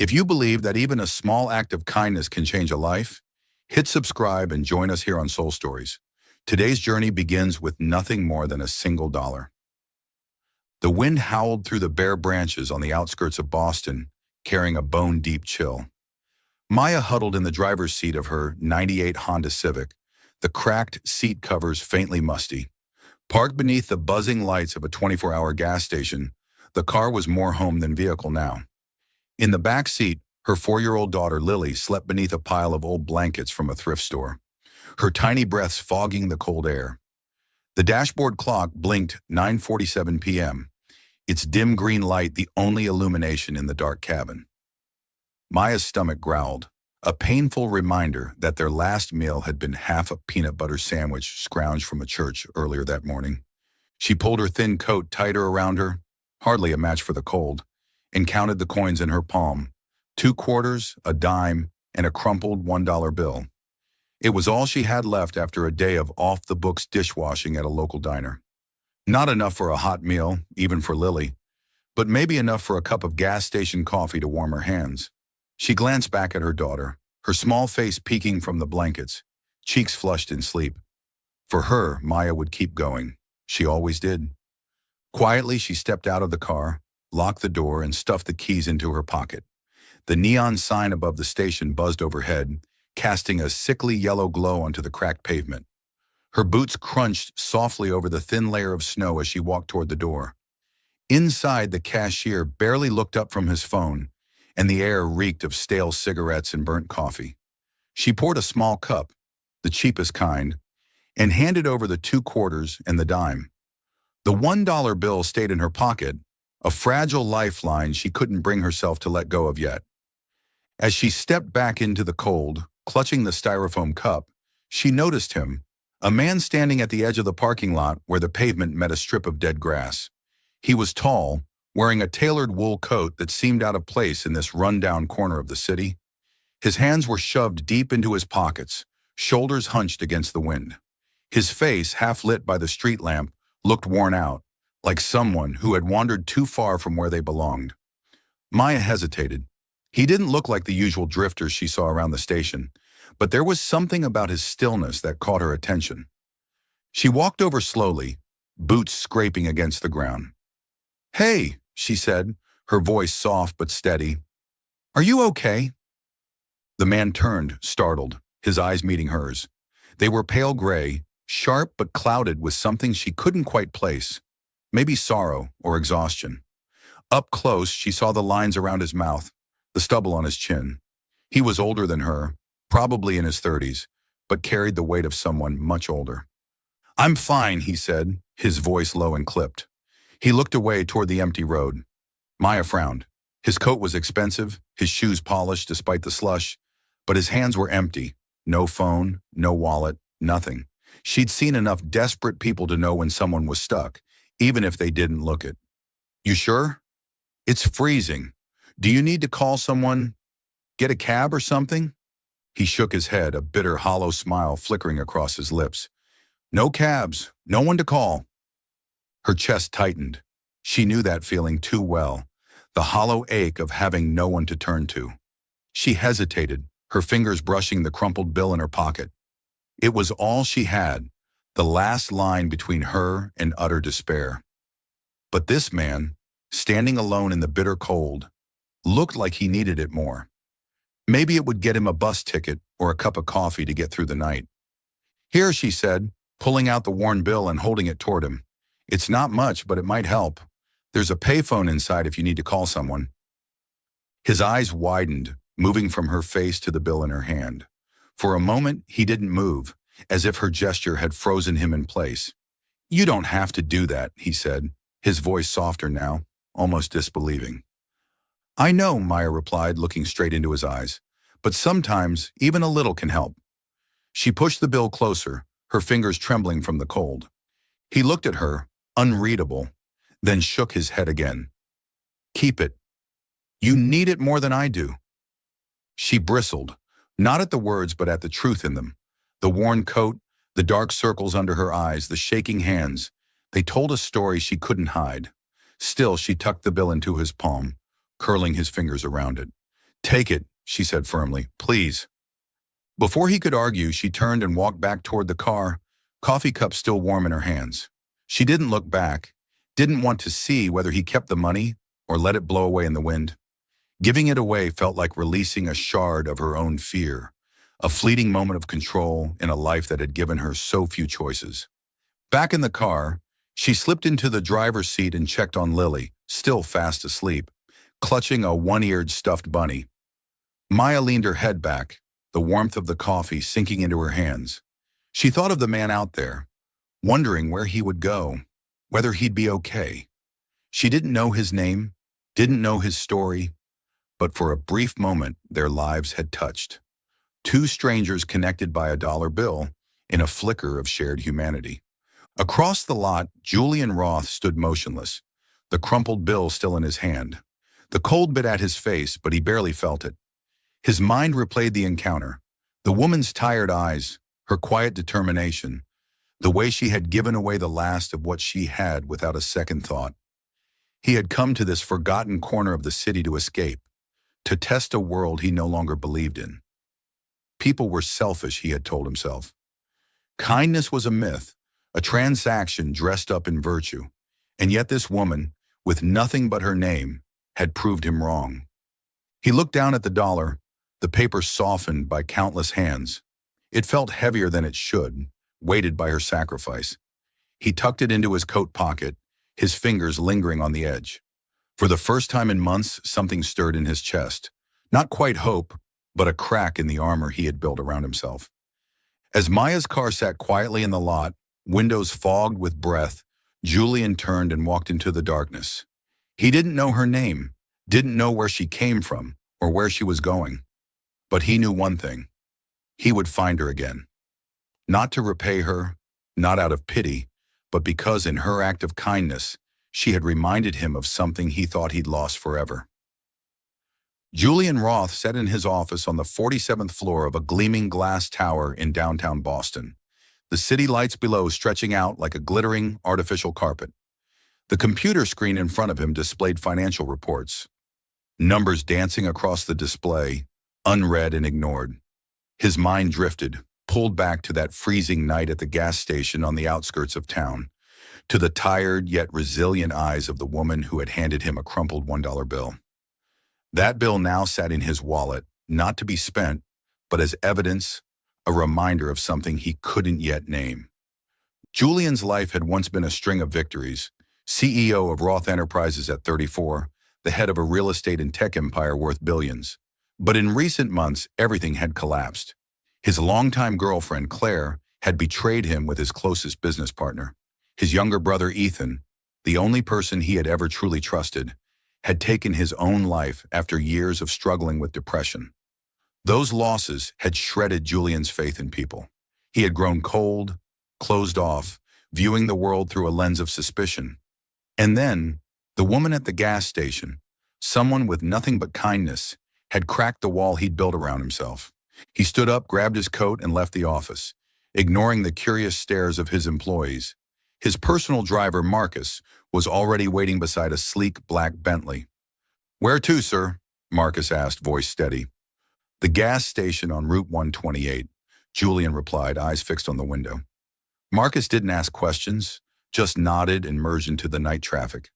If you believe that even a small act of kindness can change a life, hit subscribe and join us here on Soul Stories. Today's journey begins with nothing more than a single dollar. The wind howled through the bare branches on the outskirts of Boston, carrying a bone-deep chill. Maya huddled in the driver's seat of her '98 Honda Civic, the cracked seat covers faintly musty. Parked beneath the buzzing lights of a 24-hour gas station, the car was more home than vehicle now. In the back seat, her 4-year-old daughter Lily slept beneath a pile of old blankets from a thrift store, her tiny breaths fogging the cold air. The dashboard clock blinked 9:47 p.m., its dim green light the only illumination in the dark cabin. Maya's stomach growled, a painful reminder that their last meal had been half a peanut butter sandwich scrounged from a church earlier that morning. She pulled her thin coat tighter around her, hardly a match for the cold, and counted the coins in her palm, 2 quarters, a dime, and a crumpled $1 bill. It was all she had left after a day of off-the-books dishwashing at a local diner. Not enough for a hot meal, even for Lily, but maybe enough for a cup of gas station coffee to warm her hands. She glanced back at her daughter, her small face peeking from the blankets, cheeks flushed in sleep. For her, Maya would keep going. She always did. Quietly, she stepped out of the car, locked the door, and stuffed the keys into her pocket. The neon sign above the station buzzed overhead, casting a sickly yellow glow onto the cracked pavement. Her boots crunched softly over the thin layer of snow as she walked toward the door. Inside, the cashier barely looked up from his phone, and the air reeked of stale cigarettes and burnt coffee. She poured a small cup, the cheapest kind, and handed over the 2 quarters and the dime. The $1 bill stayed in her pocket, a fragile lifeline she couldn't bring herself to let go of yet. As she stepped back into the cold, clutching the styrofoam cup, she noticed him, a man standing at the edge of the parking lot where the pavement met a strip of dead grass. He was tall, wearing a tailored wool coat that seemed out of place in this run-down corner of the city. His hands were shoved deep into his pockets, shoulders hunched against the wind. His face, half lit by the street lamp, looked worn out, like someone who had wandered too far from where they belonged. Maya hesitated. He didn't look like the usual drifters she saw around the station, but there was something about his stillness that caught her attention. She walked over slowly, boots scraping against the ground. "Hey," she said, her voice soft but steady. "Are you okay?" The man turned, startled, his eyes meeting hers. They were pale gray, sharp but clouded with something she couldn't quite place, maybe sorrow or exhaustion. Up close, she saw the lines around his mouth, the stubble on his chin. He was older than her, probably in his 30s, but carried the weight of someone much older. "I'm fine," he said, his voice low and clipped. He looked away toward the empty road. Maya frowned. His coat was expensive, his shoes polished despite the slush, but his hands were empty. No phone, no wallet, nothing. She'd seen enough desperate people to know when someone was stuck, even if they didn't look it. "You sure? It's freezing. Do you need to call someone? Get a cab or something?" He shook his head, a bitter, hollow smile flickering across his lips. "No cabs, no one to call." Her chest tightened. She knew that feeling too well, the hollow ache of having no one to turn to. She hesitated, her fingers brushing the crumpled bill in her pocket. It was all she had, the last line between her and utter despair. But this man, standing alone in the bitter cold, looked like he needed it more. Maybe it would get him a bus ticket or a cup of coffee to get through the night. "Here," she said, pulling out the worn bill and holding it toward him. "It's not much, but it might help. There's a payphone inside if you need to call someone." His eyes widened, moving from her face to the bill in her hand. For a moment, he didn't move, as if her gesture had frozen him in place. "You don't have to do that," he said, his voice softer now, almost disbelieving. "I know," Maya replied, looking straight into his eyes, "but sometimes even a little can help." She pushed the bill closer, her fingers trembling from the cold. He looked at her, unreadable, then shook his head again. "Keep it. You need it more than I do." She bristled, not at the words but at the truth in them. The worn coat, the dark circles under her eyes, the shaking hands, they told a story she couldn't hide. Still, she tucked the bill into his palm, curling his fingers around it. "Take it," she said firmly. "Please." Before he could argue, she turned and walked back toward the car, coffee cup still warm in her hands. She didn't look back, didn't want to see whether he kept the money or let it blow away in the wind. Giving it away felt like releasing a shard of her own fear, a fleeting moment of control in a life that had given her so few choices. Back in the car, she slipped into the driver's seat and checked on Lily, still fast asleep, clutching a one-eared stuffed bunny. Maya leaned her head back, the warmth of the coffee sinking into her hands. She thought of the man out there, wondering where he would go, whether he'd be okay. She didn't know his name, didn't know his story, but for a brief moment their lives had touched. Two strangers connected by a dollar bill in a flicker of shared humanity. Across the lot, Julian Roth stood motionless, the crumpled bill still in his hand. The cold bit at his face, but he barely felt it. His mind replayed the encounter, the woman's tired eyes, her quiet determination, the way she had given away the last of what she had without a second thought. He had come to this forgotten corner of the city to escape, to test a world he no longer believed in. People were selfish, he had told himself. Kindness was a myth, a transaction dressed up in virtue, and yet this woman, with nothing but her name, had proved him wrong. He looked down at the dollar, the paper softened by countless hands. It felt heavier than it should, weighted by her sacrifice. He tucked it into his coat pocket, his fingers lingering on the edge. For the first time in months, something stirred in his chest. Not quite hope, but a crack in the armor he had built around himself. As Maya's car sat quietly in the lot, windows fogged with breath, Julian turned and walked into the darkness. He didn't know her name, didn't know where she came from or where she was going. But he knew one thing. He would find her again. Not to repay her, not out of pity, but because in her act of kindness, she had reminded him of something he thought he'd lost forever. Julian Roth sat in his office on the 47th floor of a gleaming glass tower in downtown Boston, the city lights below stretching out like a glittering artificial carpet. The computer screen in front of him displayed financial reports, numbers dancing across the display, unread and ignored. His mind drifted, pulled back to that freezing night at the gas station on the outskirts of town, to the tired yet resilient eyes of the woman who had handed him a crumpled $1 bill. That bill now sat in his wallet, not to be spent, but as evidence, a reminder of something he couldn't yet name. Julian's life had once been a string of victories, CEO of Roth Enterprises at 34, the head of a real estate and tech empire worth billions. But in recent months, everything had collapsed. His longtime girlfriend, Claire, had betrayed him with his closest business partner. His younger brother, Ethan, the only person he had ever truly trusted, had taken his own life after years of struggling with depression. Those losses had shredded Julian's faith in people. He had grown cold, closed off, viewing the world through a lens of suspicion. And then, the woman at the gas station, someone with nothing but kindness, had cracked the wall he'd built around himself. He stood up, grabbed his coat, and left the office, ignoring the curious stares of his employees. His personal driver, Marcus, was already waiting beside a sleek black Bentley. "Where to, sir?" Marcus asked, voice steady. "The gas station on Route 128, Julian replied, eyes fixed on the window. Marcus didn't ask questions, just nodded and merged into the night traffic.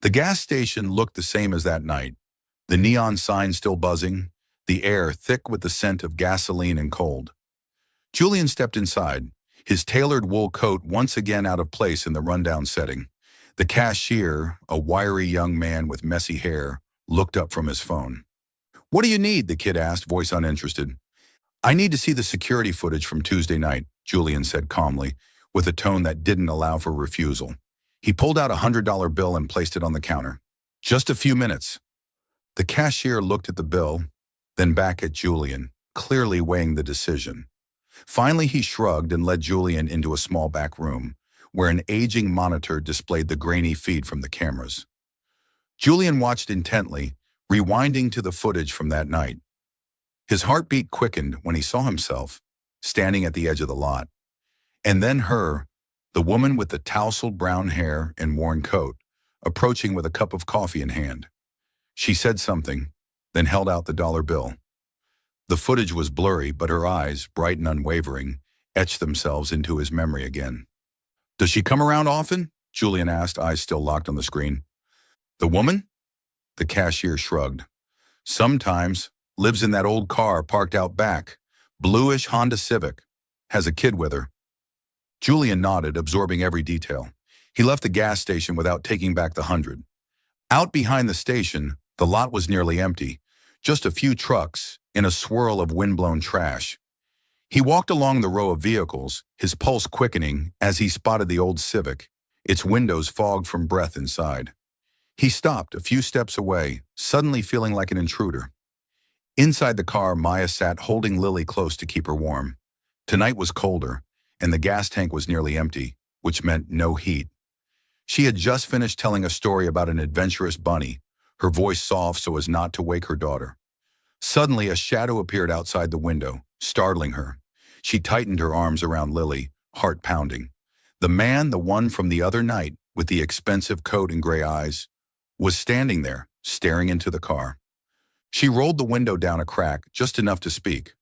The gas station looked the same as that night, the neon sign still buzzing, the air thick with the scent of gasoline and cold. Julian stepped inside, his tailored wool coat once again out of place in the rundown setting. The cashier, a wiry young man with messy hair, looked up from his phone. "What do you need?" the kid asked, voice uninterested. "I need to see the security footage from Tuesday night," Julian said calmly, with a tone that didn't allow for refusal. He pulled out a $100 bill and placed it on the counter. "Just a few minutes." The cashier looked at the bill, then back at Julian, clearly weighing the decision. Finally, he shrugged and led Julian into a small back room, where an aging monitor displayed the grainy feed from the cameras. Julian watched intently, rewinding to the footage from that night. His heartbeat quickened when he saw himself, standing at the edge of the lot. And then her, the woman with the tousled brown hair and worn coat, approaching with a cup of coffee in hand. She said something, then held out the dollar bill. The footage was blurry, but her eyes, bright and unwavering, etched themselves into his memory again. "Does she come around often?" Julian asked, eyes still locked on the screen. "The woman?" The cashier shrugged. "Sometimes. Lives in that old car parked out back. Bluish Honda Civic. Has a kid with her." Julian nodded, absorbing every detail. He left the gas station without taking back the 100. Out behind the station, the lot was nearly empty. Just a few trucks in a swirl of windblown trash. He walked along the row of vehicles, his pulse quickening as he spotted the old Civic, its windows fogged from breath inside. He stopped a few steps away, suddenly feeling like an intruder. Inside the car, Maya sat holding Lily close to keep her warm. Tonight was colder, and the gas tank was nearly empty, which meant no heat. She had just finished telling a story about an adventurous bunny, her voice soft so as not to wake her daughter. Suddenly, a shadow appeared outside the window, startling her. She tightened her arms around Lily, heart pounding. The man, the one from the other night, with the expensive coat and gray eyes, was standing there, staring into the car. She rolled the window down a crack, just enough to speak.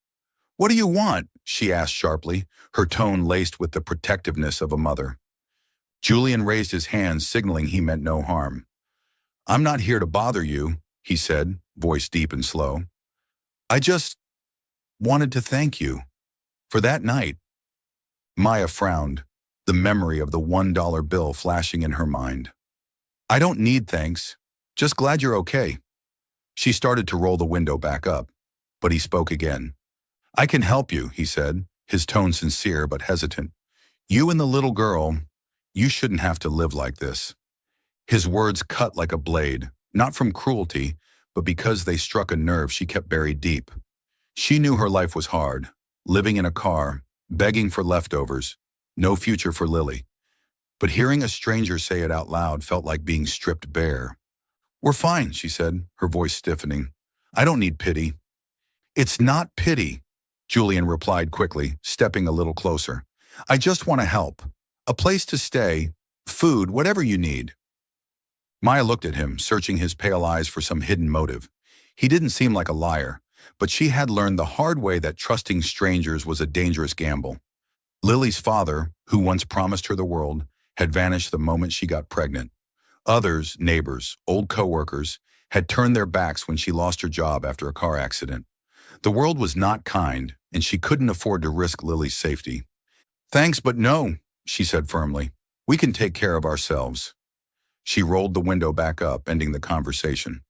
"What do you want?" she asked sharply, her tone laced with the protectiveness of a mother. Julian raised his hand, signaling he meant no harm. "I'm not here to bother you," he said, voice deep and slow. "I just wanted to thank you for that night." Maya frowned, the memory of the $1 bill flashing in her mind. "I don't need thanks. Just glad you're okay." She started to roll the window back up, but he spoke again. "I can help you," he said, his tone sincere but hesitant. "You and the little girl, you shouldn't have to live like this." His words cut like a blade, not from cruelty, but because they struck a nerve she kept buried deep. She knew her life was hard, living in a car, begging for leftovers, no future for Lily. But hearing a stranger say it out loud felt like being stripped bare. "We're fine," she said, her voice stiffening. "I don't need pity." "It's not pity," Julian replied quickly, stepping a little closer. "I just want to help. A place to stay, food, whatever you need." Maya looked at him, searching his pale eyes for some hidden motive. He didn't seem like a liar, but she had learned the hard way that trusting strangers was a dangerous gamble. Lily's father, who once promised her the world, had vanished the moment she got pregnant. Others, neighbors, old coworkers, had turned their backs when she lost her job after a car accident. The world was not kind, and she couldn't afford to risk Lily's safety. "Thanks, but no," she said firmly. "We can take care of ourselves." She rolled the window back up, ending the conversation.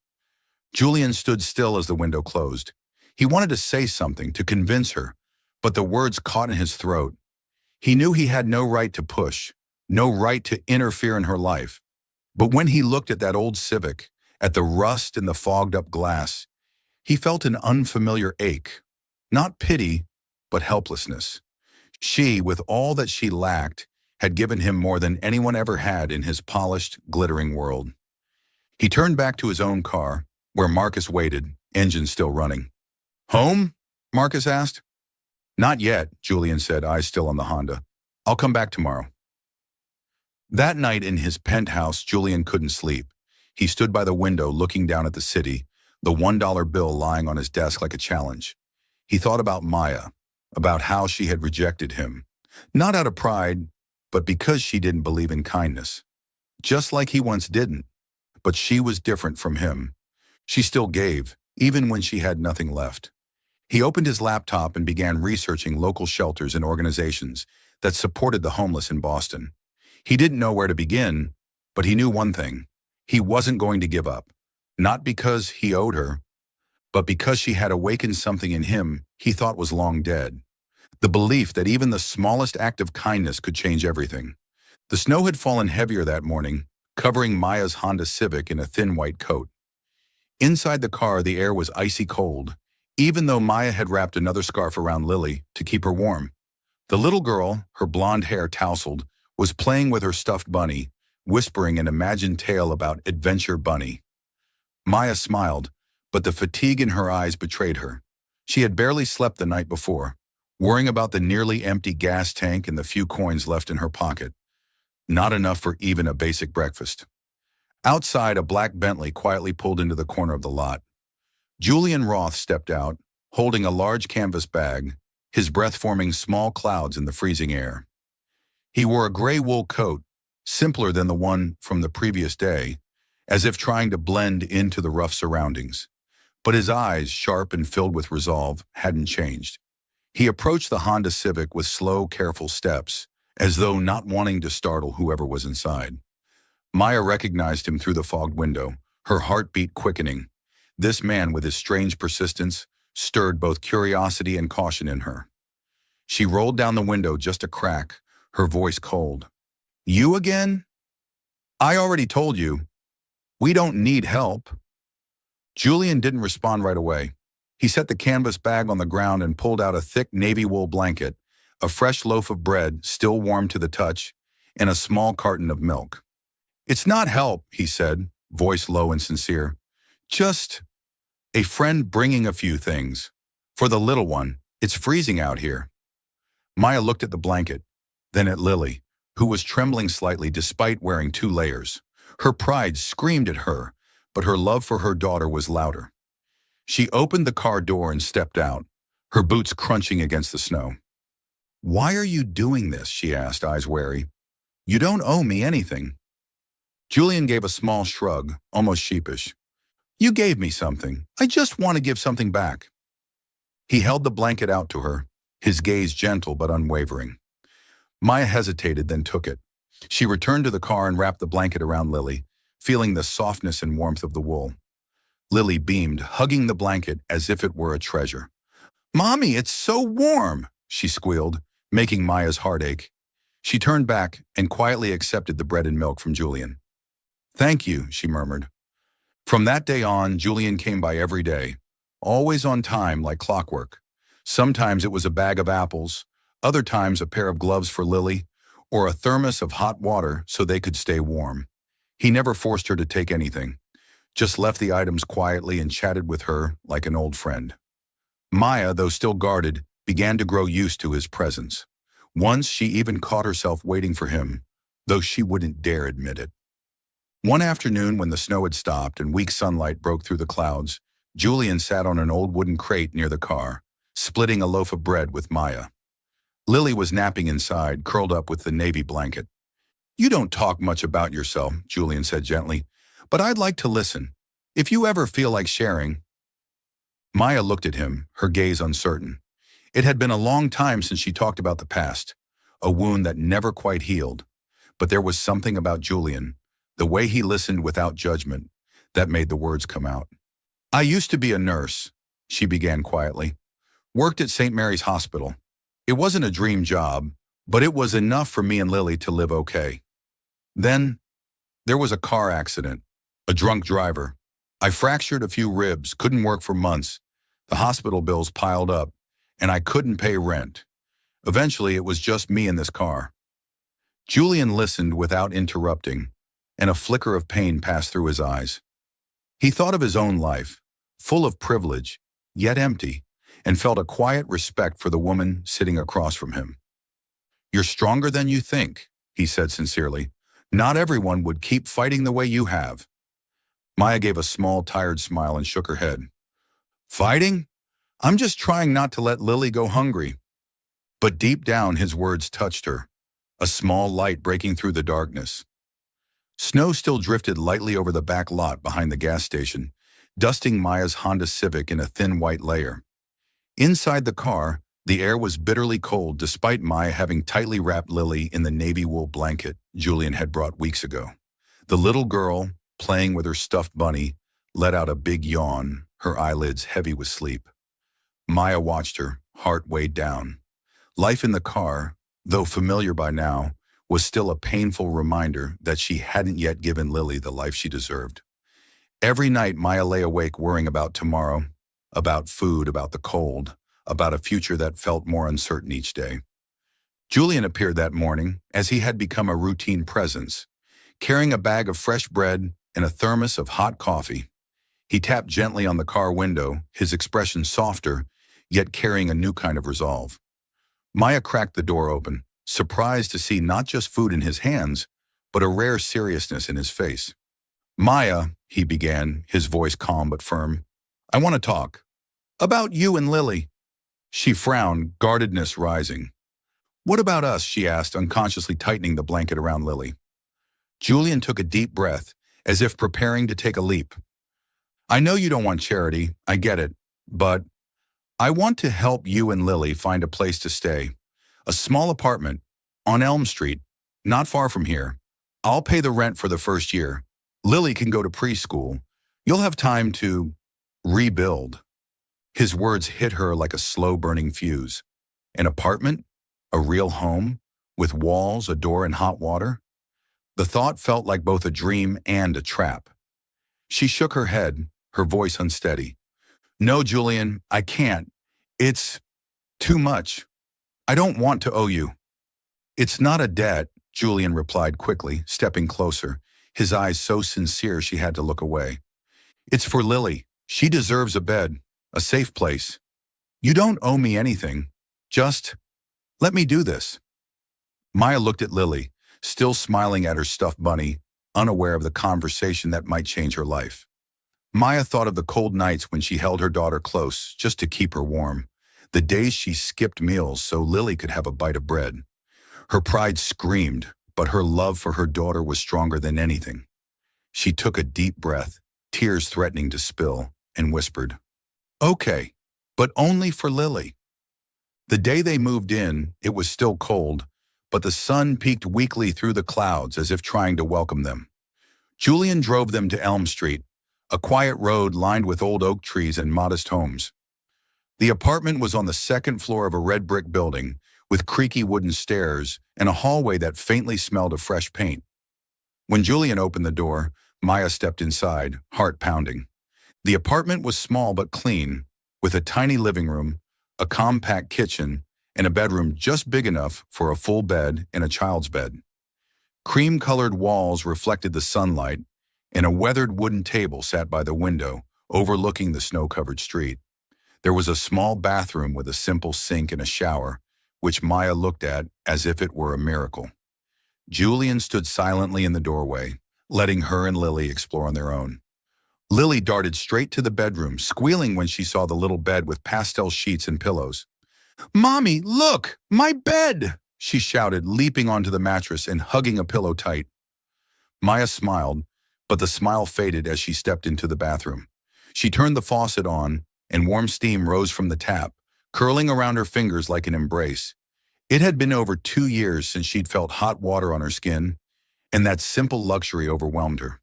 Julian stood still as the window closed. He wanted to say something, to convince her, but the words caught in his throat. He knew he had no right to push, no right to interfere in her life. But when he looked at that old Civic, at the rust in the fogged-up glass, he felt an unfamiliar ache. Not pity, but helplessness. She, with all that she lacked, had given him more than anyone ever had in his polished, glittering world. He turned back to his own car, where Marcus waited, engine still running. "Home?" Marcus asked. "Not yet," Julian said, eyes still on the Honda. "I'll come back tomorrow." That night in his penthouse, Julian couldn't sleep. He stood by the window looking down at the city, the $1 bill lying on his desk like a challenge. He thought about Maya, about how she had rejected him, not out of pride, but because she didn't believe in kindness. Just like he once didn't. But she was different from him. She still gave, even when she had nothing left. He opened his laptop and began researching local shelters and organizations that supported the homeless in Boston. He didn't know where to begin, but he knew one thing. He wasn't going to give up. Not because he owed her, but because she had awakened something in him he thought was long dead. The belief that even the smallest act of kindness could change everything. The snow had fallen heavier that morning, covering Maya's Honda Civic in a thin white coat. Inside the car, the air was icy cold, even though Maya had wrapped another scarf around Lily to keep her warm. The little girl, her blonde hair tousled, was playing with her stuffed bunny, whispering an imagined tale about Adventure Bunny. Maya smiled, but the fatigue in her eyes betrayed her. She had barely slept the night before, worrying about the nearly empty gas tank and the few coins left in her pocket. Not enough for even a basic breakfast. Outside, a black Bentley quietly pulled into the corner of the lot. Julian Roth stepped out, holding a large canvas bag, his breath forming small clouds in the freezing air. He wore a gray wool coat, simpler than the one from the previous day, as if trying to blend into the rough surroundings. But his eyes, sharp and filled with resolve, hadn't changed. He approached the Honda Civic with slow, careful steps, as though not wanting to startle whoever was inside. Maya recognized him through the fogged window, her heartbeat quickening. This man, with his strange persistence, stirred both curiosity and caution in her. She rolled down the window just a crack, her voice cold. "You again? I already told you. We don't need help." Julian didn't respond right away. He set the canvas bag on the ground and pulled out a thick navy wool blanket, a fresh loaf of bread, still warm to the touch, and a small carton of milk. "It's not help," he said, voice low and sincere. "Just a friend bringing a few things. For the little one, it's freezing out here." Maya looked at the blanket, then at Lily, who was trembling slightly despite wearing 2 layers. Her pride screamed at her, but her love for her daughter was louder. She opened the car door and stepped out, her boots crunching against the snow. "Why are you doing this?" she asked, eyes wary. "You don't owe me anything." Julian gave a small shrug, almost sheepish. "You gave me something. I just want to give something back." He held the blanket out to her, his gaze gentle but unwavering. Maya hesitated, then took it. She returned to the car and wrapped the blanket around Lily, feeling the softness and warmth of the wool. Lily beamed, hugging the blanket as if it were a treasure. "Mommy, it's so warm," she squealed, making Maya's heart ache. She turned back and quietly accepted the bread and milk from Julian. "Thank you," she murmured. From that day on, Julian came by every day, always on time like clockwork. Sometimes it was a bag of apples, other times a pair of gloves for Lily, or a thermos of hot water so they could stay warm. He never forced her to take anything, just left the items quietly and chatted with her like an old friend. Maya, though still guarded, began to grow used to his presence. Once she even caught herself waiting for him, though she wouldn't dare admit it. One afternoon when the snow had stopped and weak sunlight broke through the clouds, Julian sat on an old wooden crate near the car, splitting a loaf of bread with Maya. Lily was napping inside, curled up with the navy blanket. "You don't talk much about yourself," Julian said gently, "but I'd like to listen. If you ever feel like sharing." Maya looked at him, her gaze uncertain. It had been a long time since she talked about the past, a wound that never quite healed. But there was something about Julian, the way he listened without judgment, that made the words come out. "I used to be a nurse," she began quietly. "Worked at St. Mary's Hospital. It wasn't a dream job, but it was enough for me and Lily to live okay. Then, there was a car accident, a drunk driver. I fractured a few ribs, couldn't work for months. The hospital bills piled up, and I couldn't pay rent. Eventually, it was just me in this car." Julian listened without interrupting, and a flicker of pain passed through his eyes. He thought of his own life, full of privilege, yet empty, and felt a quiet respect for the woman sitting across from him. "You're stronger than you think," he said sincerely. "Not everyone would keep fighting the way you have." Maya gave a small, tired smile and shook her head. "Fighting? I'm just trying not to let Lily go hungry." But deep down, his words touched her, a small light breaking through the darkness. Snow still drifted lightly over the back lot behind the gas station, dusting Maya's Honda Civic in a thin white layer. Inside the car, the air was bitterly cold despite Maya having tightly wrapped Lily in the navy wool blanket Julian had brought weeks ago. The little girl, playing with her stuffed bunny, let out a big yawn, her eyelids heavy with sleep. Maya watched her, heart weighed down. Life in the car, though familiar by now, was still a painful reminder that she hadn't yet given Lily the life she deserved. Every night Maya lay awake worrying about tomorrow, about food, about the cold, about a future that felt more uncertain each day. Julian appeared that morning, as he had become a routine presence, carrying a bag of fresh bread and a thermos of hot coffee. He tapped gently on the car window, his expression softer, yet carrying a new kind of resolve. Maya cracked the door open, surprised to see not just food in his hands, but a rare seriousness in his face. "Maya," he began, his voice calm but firm, I want to talk. About you and Lily. She frowned, guardedness rising. What about us? She asked, unconsciously tightening the blanket around Lily. Julian took a deep breath, as if preparing to take a leap. I know you don't want charity, I get it, but I want to help you and Lily find a place to stay. A small apartment, on Elm Street, not far from here. I'll pay the rent for the first year. Lily can go to preschool. You'll have time to rebuild. His words hit her like a slow-burning fuse. An apartment? A real home? With walls, a door, and hot water? The thought felt like both a dream and a trap. She shook her head, her voice unsteady. No, Julian, I can't. It's too much. I don't want to owe you. It's not a debt, Julian replied quickly, stepping closer, his eyes so sincere she had to look away. It's for Lily. She deserves a bed, a safe place. You don't owe me anything. Just let me do this. Maya looked at Lily, still smiling at her stuffed bunny, unaware of the conversation that might change her life. Maya thought of the cold nights when she held her daughter close just to keep her warm, the days she skipped meals so Lily could have a bite of bread. Her pride screamed, but her love for her daughter was stronger than anything. She took a deep breath, tears threatening to spill, and whispered, Okay, but only for Lily. The day they moved in, it was still cold, but the sun peeked weakly through the clouds as if trying to welcome them. Julian drove them to Elm Street, a quiet road lined with old oak trees and modest homes. The apartment was on the second floor of a red brick building, with creaky wooden stairs and a hallway that faintly smelled of fresh paint. When Julian opened the door, Maya stepped inside, heart pounding. The apartment was small but clean, with a tiny living room, a compact kitchen, and a bedroom just big enough for a full bed and a child's bed. Cream-colored walls reflected the sunlight, and a weathered wooden table sat by the window, overlooking the snow-covered street. There was a small bathroom with a simple sink and a shower, which Maya looked at as if it were a miracle. Julian stood silently in the doorway, letting her and Lily explore on their own. Lily darted straight to the bedroom, squealing when she saw the little bed with pastel sheets and pillows. Mommy, look! My bed! She shouted, leaping onto the mattress and hugging a pillow tight. Maya smiled, but the smile faded as she stepped into the bathroom. She turned the faucet on, and warm steam rose from the tap, curling around her fingers like an embrace. It had been over 2 years since she'd felt hot water on her skin, and that simple luxury overwhelmed her.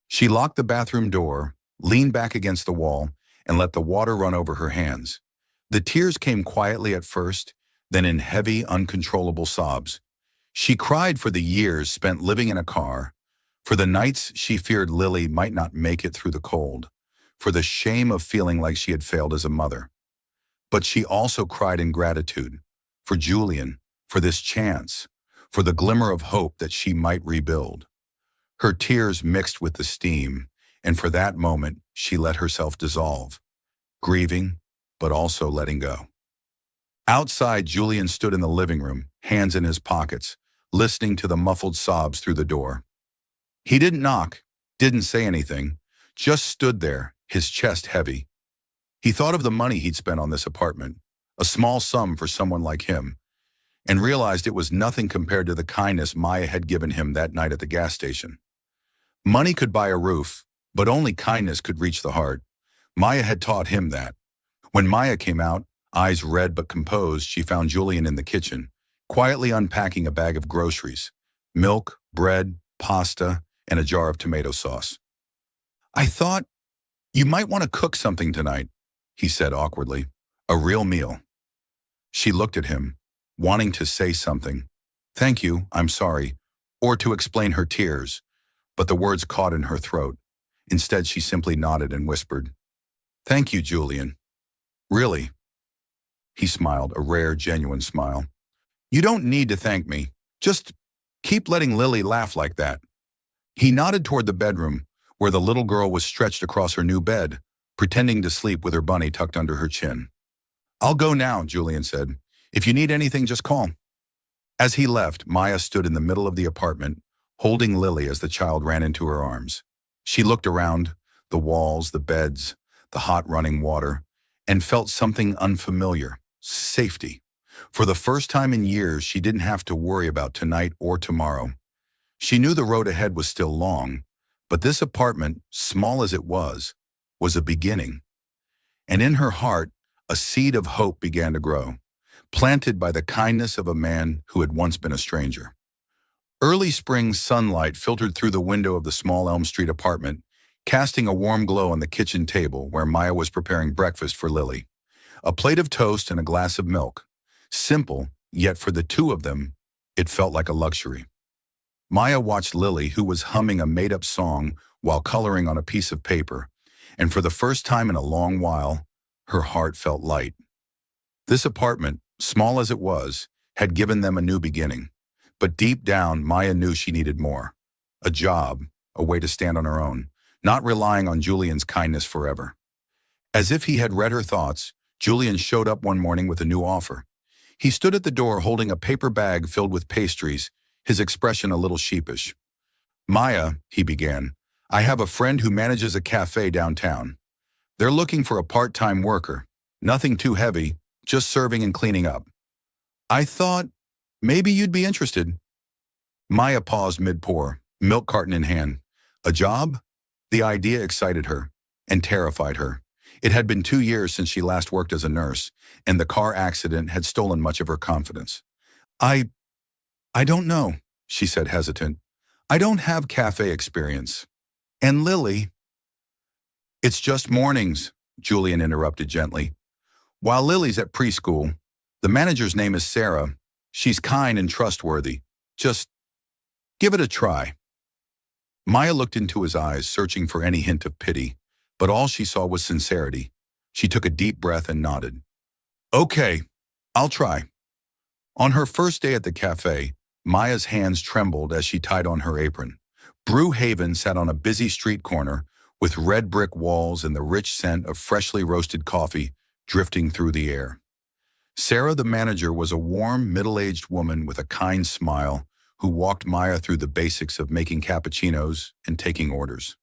She locked the bathroom door, leaned back against the wall, and let the water run over her hands. The tears came quietly at first, then in heavy, uncontrollable sobs. She cried for the years spent living in a car, for the nights she feared Lily might not make it through the cold, for the shame of feeling like she had failed as a mother. But she also cried in gratitude, for Julian, for this chance, for the glimmer of hope that she might rebuild. Her tears mixed with the steam, and for that moment she let herself dissolve, grieving, but also letting go. Outside, Julian stood in the living room, hands in his pockets, listening to the muffled sobs through the door. He didn't knock, didn't say anything, just stood there, his chest heavy. He thought of the money he'd spent on this apartment, a small sum for someone like him, and realized it was nothing compared to the kindness Maya had given him that night at the gas station. Money could buy a roof, but only kindness could reach the heart. Maya had taught him that. When Maya came out, eyes red but composed, she found Julian in the kitchen, quietly unpacking a bag of groceries, milk, bread, pasta, and a jar of tomato sauce. I thought you might want to cook something tonight, he said awkwardly. A real meal. She looked at him, wanting to say something. Thank you, I'm sorry, or to explain her tears, but the words caught in her throat. Instead, she simply nodded and whispered, Thank you, Julian. Really? He smiled, a rare, genuine smile. You don't need to thank me. Just keep letting Lily laugh like that. He nodded toward the bedroom, where the little girl was stretched across her new bed, pretending to sleep with her bunny tucked under her chin. I'll go now, Julian said. If you need anything, just call. As he left, Maya stood in the middle of the apartment, holding Lily as the child ran into her arms. She looked around, the walls, the beds, the hot running water, and felt something unfamiliar: safety. For the first time in years, she didn't have to worry about tonight or tomorrow. She knew the road ahead was still long, but this apartment, small as it was a beginning. And in her heart, a seed of hope began to grow, planted by the kindness of a man who had once been a stranger. Early spring sunlight filtered through the window of the small Elm Street apartment, casting a warm glow on the kitchen table where Maya was preparing breakfast for Lily. A plate of toast and a glass of milk. Simple, yet for the two of them, it felt like a luxury. Maya watched Lily, who was humming a made-up song while coloring on a piece of paper, and for the first time in a long while, her heart felt light. This apartment, small as it was, had given them a new beginning. But deep down, Maya knew she needed more. A job, a way to stand on her own, not relying on Julian's kindness forever. As if he had read her thoughts, Julian showed up one morning with a new offer. He stood at the door holding a paper bag filled with pastries, his expression a little sheepish. "Maya," he began, "I have a friend who manages a cafe downtown. They're looking for a part-time worker. Nothing too heavy, just serving and cleaning up. I thought maybe you'd be interested." Maya paused mid-pour, milk carton in hand. A job? The idea excited her and terrified her. It had been 2 years since she last worked as a nurse, and the car accident had stolen much of her confidence. I don't know," she said hesitant. "I don't have cafe experience. And Lily—" "It's just mornings," Julian interrupted gently. "While Lily's at preschool, the manager's name is Sarah. She's kind and trustworthy. Just give it a try." Maya looked into his eyes, searching for any hint of pity, but all she saw was sincerity. She took a deep breath and nodded. "Okay, I'll try." On her first day at the cafe, Maya's hands trembled as she tied on her apron. Brew Haven sat on a busy street corner with red brick walls and the rich scent of freshly roasted coffee drifting through the air. Sarah, the manager, was a warm, middle-aged woman with a kind smile who walked Maya through the basics of making cappuccinos and taking orders.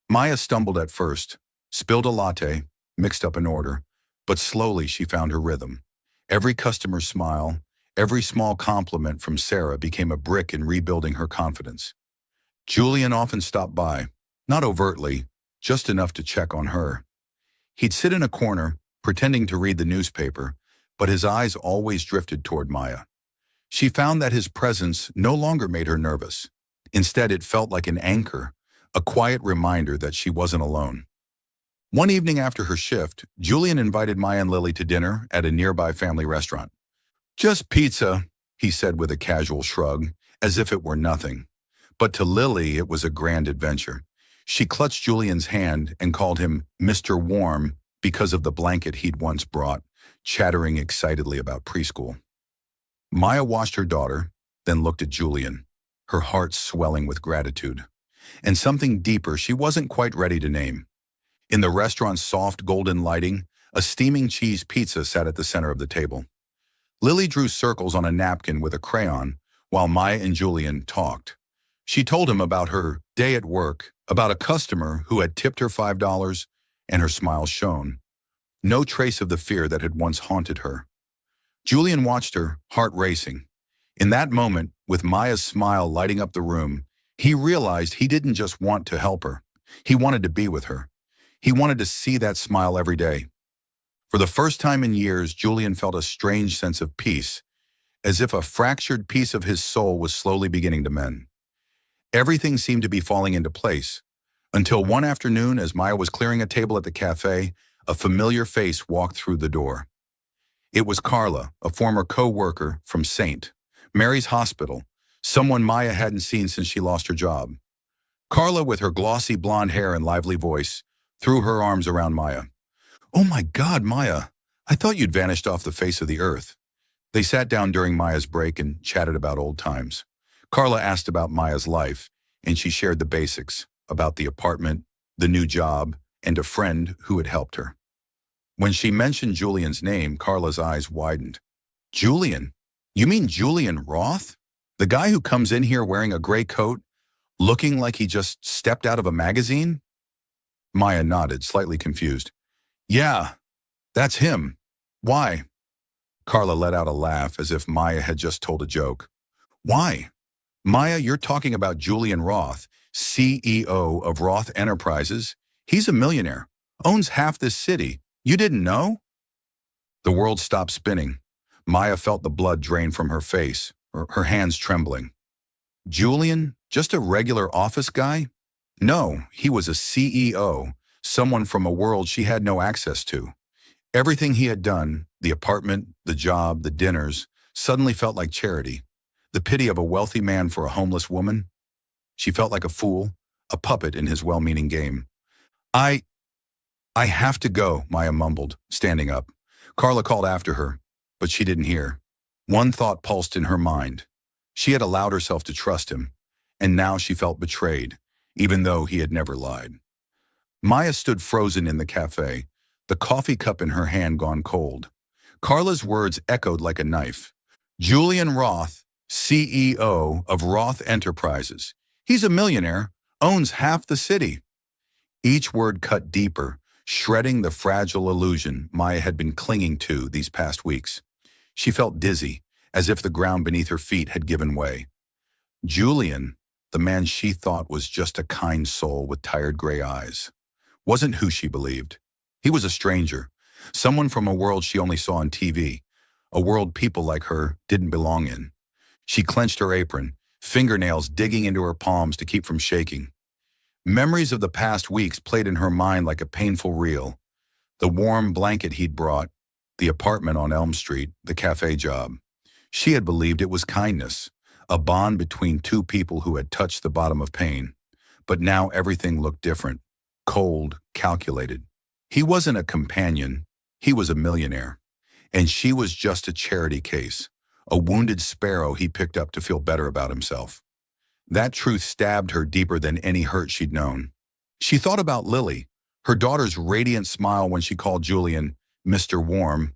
Maya stumbled at first, spilled a latte, mixed up an order, but slowly she found her rhythm. Every customer's smile, every small compliment from Sarah became a brick in rebuilding her confidence. Julian often stopped by, not overtly, just enough to check on her. He'd sit in a corner, pretending to read the newspaper, but his eyes always drifted toward Maya. She found that his presence no longer made her nervous. Instead, it felt like an anchor, a quiet reminder that she wasn't alone. One evening after her shift, Julian invited Maya and Lily to dinner at a nearby family restaurant. "Just pizza," he said with a casual shrug, as if it were nothing. But to Lily, it was a grand adventure. She clutched Julian's hand and called him Mr. Warm because of the blanket he'd once brought, chattering excitedly about preschool. Maya watched her daughter, then looked at Julian, her heart swelling with gratitude, and something deeper she wasn't quite ready to name. In the restaurant's soft golden lighting, a steaming cheese pizza sat at the center of the table. Lily drew circles on a napkin with a crayon while Maya and Julian talked. She told him about her day at work, about a customer who had tipped her $5, and her smile shone. No trace of the fear that had once haunted her. Julian watched her, heart racing. In that moment, with Maya's smile lighting up the room, he realized he didn't just want to help her. He wanted to be with her. He wanted to see that smile every day. For the first time in years, Julian felt a strange sense of peace, as if a fractured piece of his soul was slowly beginning to mend. Everything seemed to be falling into place, until one afternoon, as Maya was clearing a table at the cafe, a familiar face walked through the door. It was Carla, a former co-worker from St. Mary's Hospital, someone Maya hadn't seen since she lost her job. Carla, with her glossy blonde hair and lively voice, threw her arms around Maya. "Oh my God, Maya, I thought you'd vanished off the face of the earth." They sat down during Maya's break and chatted about old times. Carla asked about Maya's life, and she shared the basics, about the apartment, the new job, and a friend who had helped her. When she mentioned Julian's name, Carla's eyes widened. "Julian? You mean Julian Roth? The guy who comes in here wearing a gray coat, looking like he just stepped out of a magazine?" Maya nodded, slightly confused. Yeah, that's him. Why? Carla let out a laugh as if Maya had just told a joke. Why? Maya, you're talking about Julian Roth, CEO of Roth Enterprises. He's a millionaire, owns half this city. You didn't know? The world stopped spinning. Maya felt the blood drain from her face, her hands trembling. Julian? Just a regular office guy? No, he was a CEO, someone from a world she had no access to. Everything he had done, the apartment, the job, the dinners, suddenly felt like charity. The pity of a wealthy man for a homeless woman. She felt like a fool, a puppet in his well-meaning game. I have to go, Maya mumbled, standing up. Carla called after her, but she didn't hear. One thought pulsed in her mind. She had allowed herself to trust him, and now she felt betrayed, even though he had never lied. Maya stood frozen in the cafe, the coffee cup in her hand gone cold. Carla's words echoed like a knife. Julian Roth, CEO of Roth Enterprises. He's a millionaire, owns half the city. Each word cut deeper, shredding the fragile illusion Maya had been clinging to these past weeks. She felt dizzy, as if the ground beneath her feet had given way. Julian, the man she thought was just a kind soul with tired gray eyes, wasn't who she believed. He was a stranger, someone from a world she only saw on TV, a world people like her didn't belong in. She clenched her apron, fingernails digging into her palms to keep from shaking. Memories of the past weeks played in her mind like a painful reel. The warm blanket he'd brought, the apartment on Elm Street, the cafe job. She had believed it was kindness, a bond between two people who had touched the bottom of pain. But now everything looked different, cold, calculated. He wasn't a companion, he was a millionaire. And she was just a charity case, a wounded sparrow he picked up to feel better about himself. That truth stabbed her deeper than any hurt she'd known. She thought about Lily, her daughter's radiant smile when she called Julian Mr. Warm.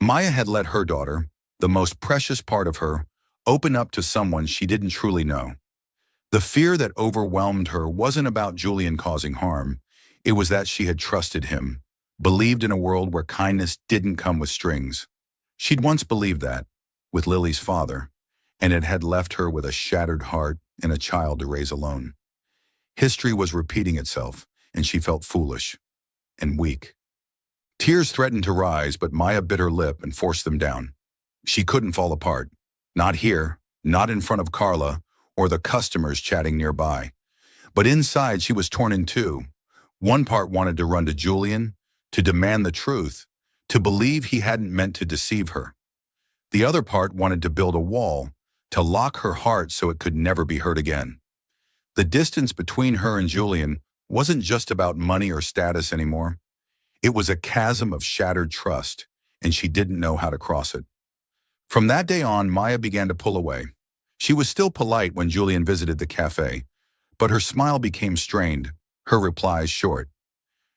Maya had let her daughter, the most precious part of her, open up to someone she didn't truly know. The fear that overwhelmed her wasn't about Julian causing harm. It was that she had trusted him, believed in a world where kindness didn't come with strings. She'd once believed that, with Lily's father, and it had left her with a shattered heart and a child to raise alone. History was repeating itself, and she felt foolish and weak. Tears threatened to rise, but Maya bit her lip and forced them down. She couldn't fall apart. Not here, not in front of Carla, or the customers chatting nearby. But inside she was torn in two. One part wanted to run to Julian, to demand the truth, to believe he hadn't meant to deceive her. The other part wanted to build a wall, to lock her heart so it could never be hurt again. The distance between her and Julian wasn't just about money or status anymore. It was a chasm of shattered trust, and she didn't know how to cross it. From that day on, Maya began to pull away. She was still polite when Julian visited the cafe, but her smile became strained, her replies short.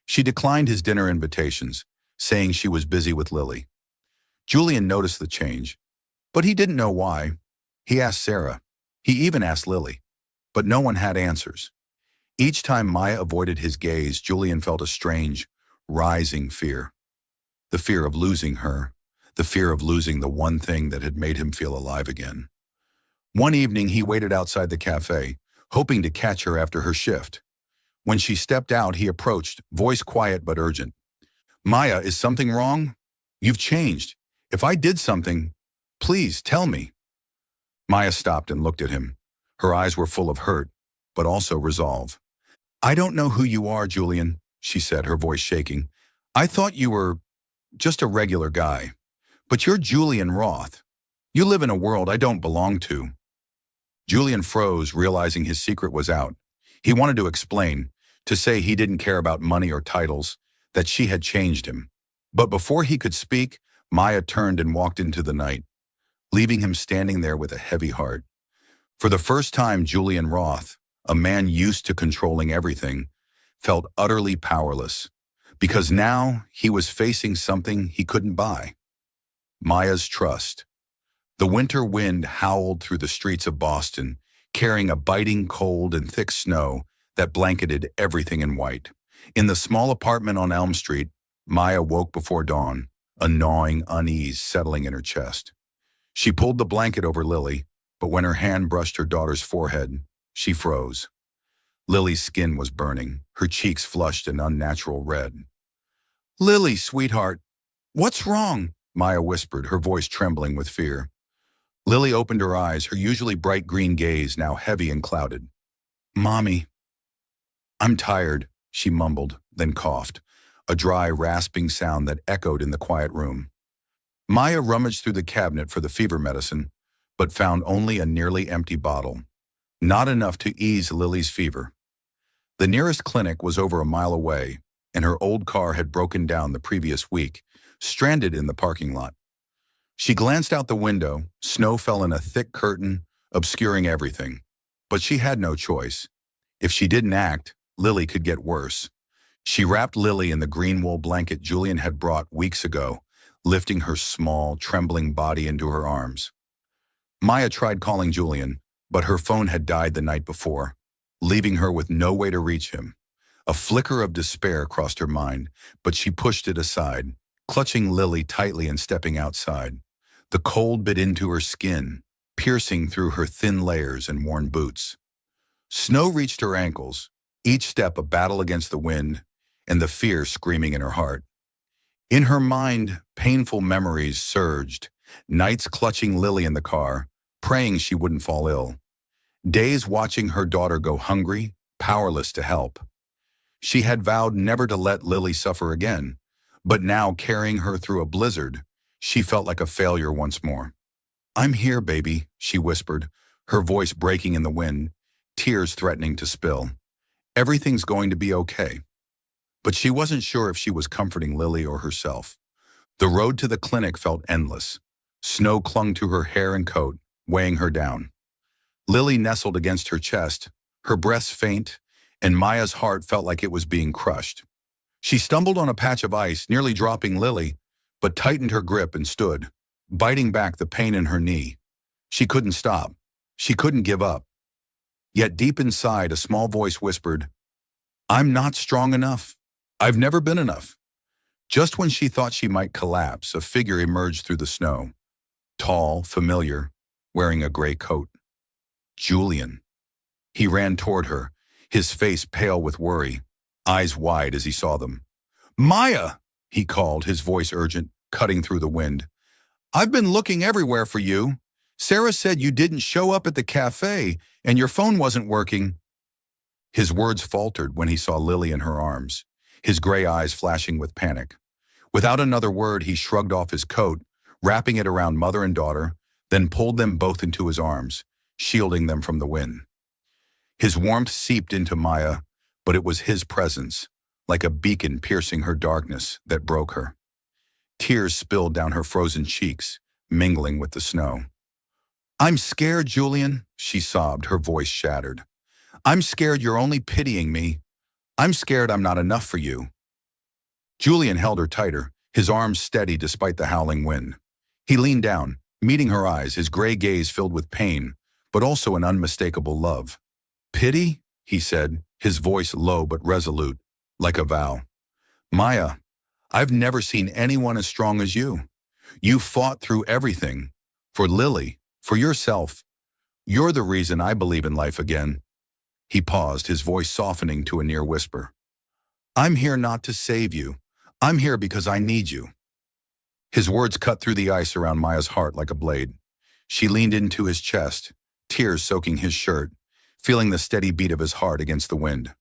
She declined his dinner invitations, saying she was busy with Lily. Julian noticed the change, but he didn't know why. He asked Sarah. He even asked Lily, but no one had answers. Each time Maya avoided his gaze, Julian felt a strange, rising fear. The fear of losing her, the fear of losing the one thing that had made him feel alive again. One evening, he waited outside the cafe, hoping to catch her after her shift. When she stepped out, he approached, voice quiet but urgent. Maya, is something wrong? You've changed. If I did something, please tell me. Maya stopped and looked at him. Her eyes were full of hurt, but also resolve. I don't know who you are, Julian, she said, her voice shaking. I thought you were just a regular guy. But you're Julian Roth. You live in a world I don't belong to. Julian froze, realizing his secret was out. He wanted to explain, to say he didn't care about money or titles, that she had changed him. But before he could speak, Maya turned and walked into the night, leaving him standing there with a heavy heart. For the first time, Julian Roth, a man used to controlling everything, felt utterly powerless, because now he was facing something he couldn't buy. Maya's trust. The winter wind howled through the streets of Boston, carrying a biting cold and thick snow that blanketed everything in white. In the small apartment on Elm Street, Maya woke before dawn, a gnawing unease settling in her chest. She pulled the blanket over Lily, but when her hand brushed her daughter's forehead, she froze. Lily's skin was burning, her cheeks flushed an unnatural red. "Lily, sweetheart, what's wrong?" Maya whispered, her voice trembling with fear. Lily opened her eyes, her usually bright green gaze now heavy and clouded. "Mommy, I'm tired," she mumbled, then coughed, a dry, rasping sound that echoed in the quiet room. Maya rummaged through the cabinet for the fever medicine, but found only a nearly empty bottle. Not enough to ease Lily's fever. The nearest clinic was over a mile away, and her old car had broken down the previous week, stranded in the parking lot. She glanced out the window. Snow fell in a thick curtain, obscuring everything. But she had no choice. If she didn't act, Lily could get worse. She wrapped Lily in the green wool blanket Julian had brought weeks ago, lifting her small, trembling body into her arms. Maya tried calling Julian, but her phone had died the night before, leaving her with no way to reach him. A flicker of despair crossed her mind, but she pushed it aside, clutching Lily tightly and stepping outside. The cold bit into her skin, piercing through her thin layers and worn boots. Snow reached her ankles, each step a battle against the wind, and the fear screaming in her heart. In her mind, painful memories surged, nights clutching Lily in the car, praying she wouldn't fall ill. Days watching her daughter go hungry, powerless to help. She had vowed never to let Lily suffer again, but now carrying her through a blizzard, she felt like a failure once more. "I'm here, baby," she whispered, her voice breaking in the wind, tears threatening to spill. "Everything's going to be okay." But she wasn't sure if she was comforting Lily or herself. The road to the clinic felt endless. Snow clung to her hair and coat, weighing her down. Lily nestled against her chest, her breaths faint, and Maya's heart felt like it was being crushed. She stumbled on a patch of ice, nearly dropping Lily, but tightened her grip and stood, biting back the pain in her knee. She couldn't stop. She couldn't give up. Yet deep inside, a small voice whispered, "I'm not strong enough. I've never been enough." Just when she thought she might collapse, a figure emerged through the snow. Tall, familiar, wearing a gray coat. Julian. He ran toward her, his face pale with worry, eyes wide as he saw them. "Maya!" he called, his voice urgent, cutting through the wind. "I've been looking everywhere for you. Sarah said you didn't show up at the cafe and your phone wasn't working." His words faltered when he saw Lily in her arms, his gray eyes flashing with panic. Without another word, he shrugged off his coat, wrapping it around mother and daughter, then pulled them both into his arms, shielding them from the wind. His warmth seeped into Maya, but it was his presence, like a beacon piercing her darkness, that broke her. Tears spilled down her frozen cheeks, mingling with the snow. "I'm scared, Julian," she sobbed, her voice shattered. "I'm scared you're only pitying me. I'm scared I'm not enough for you." Julian held her tighter, his arms steady despite the howling wind. He leaned down, meeting her eyes, his gray gaze filled with pain, but also an unmistakable love. "Pity?" he said, his voice low but resolute, like a vow. "Maya, I've never seen anyone as strong as you. You fought through everything. For Lily, for yourself. You're the reason I believe in life again." He paused, his voice softening to a near whisper. "I'm here not to save you. I'm here because I need you." His words cut through the ice around Maya's heart like a blade. She leaned into his chest, tears soaking his shirt, feeling the steady beat of his heart against the wind.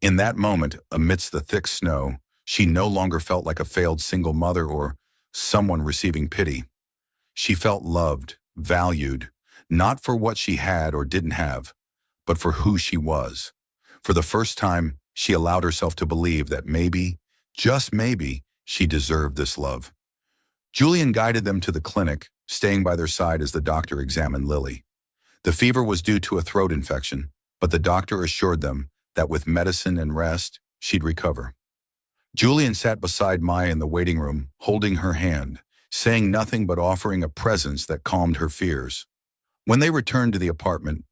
In that moment, amidst the thick snow, she no longer felt like a failed single mother or someone receiving pity. She felt loved, valued, not for what she had or didn't have, but for who she was. For the first time, she allowed herself to believe that maybe, just maybe, she deserved this love. Julian guided them to the clinic, staying by their side as the doctor examined Lily. The fever was due to a throat infection, but the doctor assured them that with medicine and rest, she'd recover. Julian sat beside Maya in the waiting room, holding her hand, saying nothing but offering a presence that calmed her fears. When they returned to the apartment,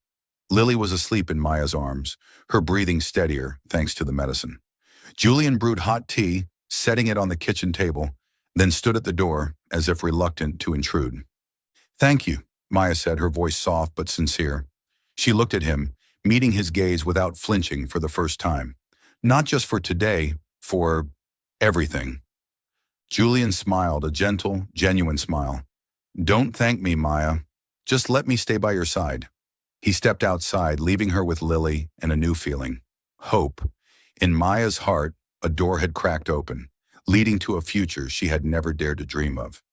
Lily was asleep in Maya's arms, her breathing steadier thanks to the medicine. Julian brewed hot tea, setting it on the kitchen table, then stood at the door as if reluctant to intrude. "Thank you," Maya said, her voice soft but sincere. She looked at him, meeting his gaze without flinching for the first time. Not just for today, for everything. Julian smiled, a gentle, genuine smile. "Don't thank me, Maya. Just let me stay by your side." He stepped outside, leaving her with Lily and a new feeling. Hope. In Maya's heart, a door had cracked open, leading to a future she had never dared to dream of.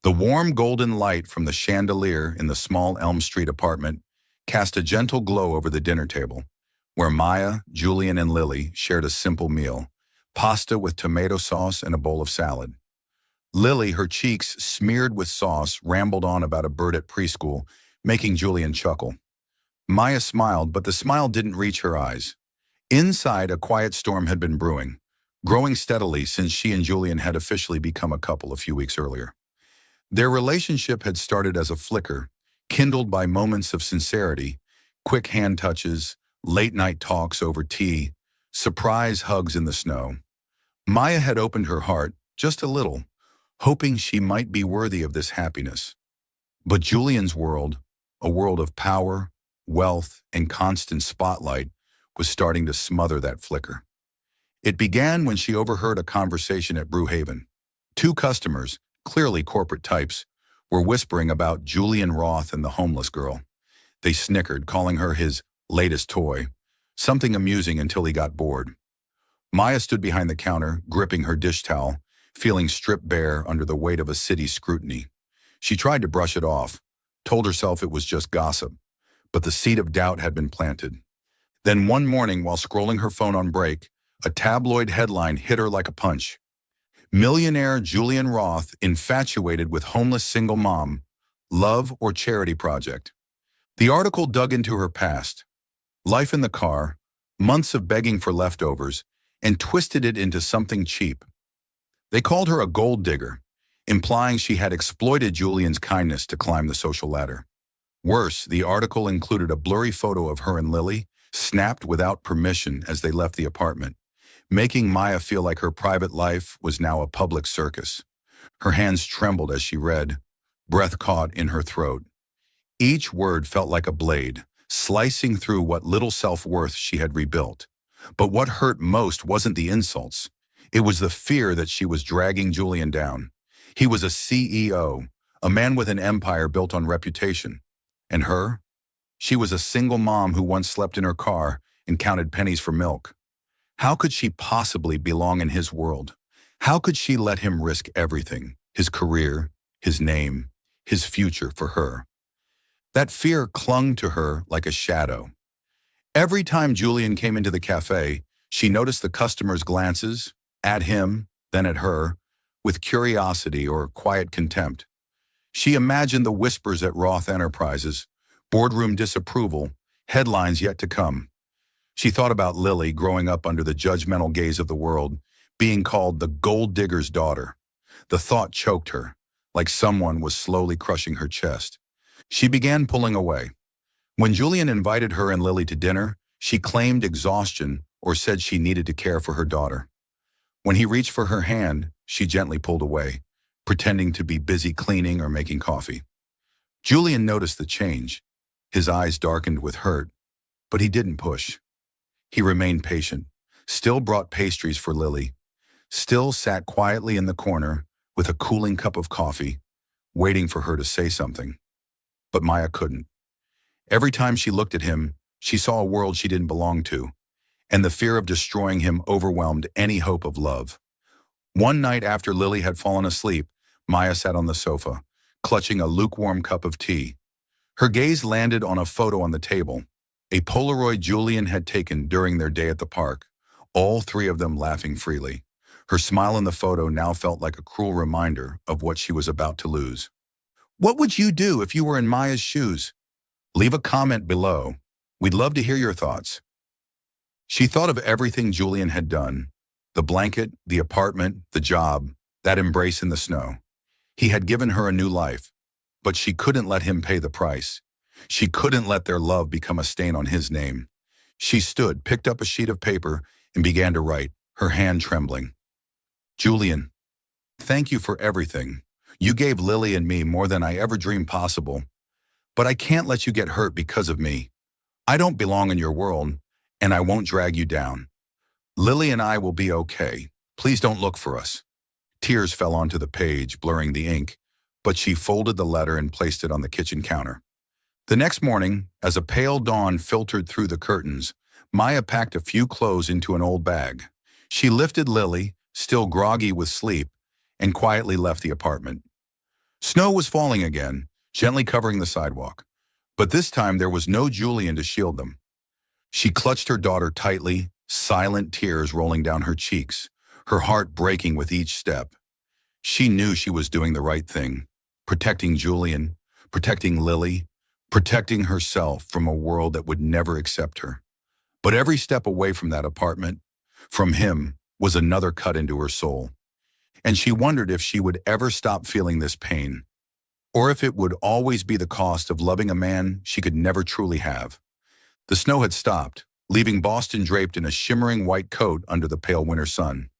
The warm golden light from the chandelier in the small Elm Street apartment cast a gentle glow over the dinner table, where Maya, Julian, and Lily shared a simple meal, pasta with tomato sauce and a bowl of salad. Lily, her cheeks smeared with sauce, rambled on about a bird at preschool, making Julian chuckle. Maya smiled, but the smile didn't reach her eyes. Inside, a quiet storm had been brewing, growing steadily since she and Julian had officially become a couple a few weeks earlier. Their relationship had started as a flicker, kindled by moments of sincerity, quick hand touches, late-night talks over tea, surprise hugs in the snow. Maya had opened her heart, just a little, hoping she might be worthy of this happiness. But Julian's world, a world of power, wealth, and constant spotlight, was starting to smother that flicker. It began when she overheard a conversation at Brewhaven. Two customers, clearly corporate types, were whispering about Julian Roth and the homeless girl. They snickered, calling her his latest toy, something amusing until he got bored. Maya stood behind the counter, gripping her dish towel, feeling stripped bare under the weight of a city's scrutiny. She tried to brush it off, told herself it was just gossip, but the seed of doubt had been planted. Then one morning, while scrolling her phone on break, a tabloid headline hit her like a punch. "Millionaire Julian Roth infatuated with homeless single mom, love or charity project." The article dug into her past, life in the car, months of begging for leftovers, and twisted it into something cheap. They called her a gold digger, implying she had exploited Julian's kindness to climb the social ladder. Worse, the article included a blurry photo of her and Lily, snapped without permission as they left the apartment, making Maya feel like her private life was now a public circus. Her hands trembled as she read, breath caught in her throat. Each word felt like a blade, slicing through what little self-worth she had rebuilt. But what hurt most wasn't the insults. It was the fear that she was dragging Julian down. He was a CEO, a man with an empire built on reputation. And her? She was a single mom who once slept in her car and counted pennies for milk. How could she possibly belong in his world? How could she let him risk everything, his career, his name, his future for her? That fear clung to her like a shadow. Every time Julian came into the cafe, she noticed the customers' glances, at him, then at her, with curiosity or quiet contempt. She imagined the whispers at Roth Enterprises, boardroom disapproval, headlines yet to come. She thought about Lily growing up under the judgmental gaze of the world, being called the gold digger's daughter. The thought choked her, like someone was slowly crushing her chest. She began pulling away. When Julian invited her and Lily to dinner, she claimed exhaustion or said she needed to care for her daughter. When he reached for her hand, she gently pulled away, pretending to be busy cleaning or making coffee. Julian noticed the change. His eyes darkened with hurt, but he didn't push. He remained patient, still brought pastries for Lily, still sat quietly in the corner with a cooling cup of coffee, waiting for her to say something. But Maya couldn't. Every time she looked at him, she saw a world she didn't belong to, and the fear of destroying him overwhelmed any hope of love. One night after Lily had fallen asleep, Maya sat on the sofa, clutching a lukewarm cup of tea. Her gaze landed on a photo on the table, a Polaroid Julian had taken during their day at the park, all three of them laughing freely. Her smile in the photo now felt like a cruel reminder of what she was about to lose. What would you do if you were in Maya's shoes? Leave a comment below. We'd love to hear your thoughts. She thought of everything Julian had done, the blanket, the apartment, the job, that embrace in the snow. He had given her a new life, but she couldn't let him pay the price. She couldn't let their love become a stain on his name. She stood, picked up a sheet of paper, and began to write, her hand trembling. Julian, thank you for everything. You gave Lily and me more than I ever dreamed possible. But I can't let you get hurt because of me. I don't belong in your world, and I won't drag you down. Lily and I will be okay. Please don't look for us. Tears fell onto the page, blurring the ink, but she folded the letter and placed it on the kitchen counter. The next morning, as a pale dawn filtered through the curtains, Maya packed a few clothes into an old bag. She lifted Lily, still groggy with sleep, and quietly left the apartment. Snow was falling again, gently covering the sidewalk. But this time there was no Julian to shield them. She clutched her daughter tightly, silent tears rolling down her cheeks, her heart breaking with each step. She knew she was doing the right thing, protecting Julian, protecting Lily, protecting herself from a world that would never accept her. But every step away from that apartment, from him, was another cut into her soul. And she wondered if she would ever stop feeling this pain, or if it would always be the cost of loving a man she could never truly have. The snow had stopped, leaving Boston draped in a shimmering white coat under the pale winter sun.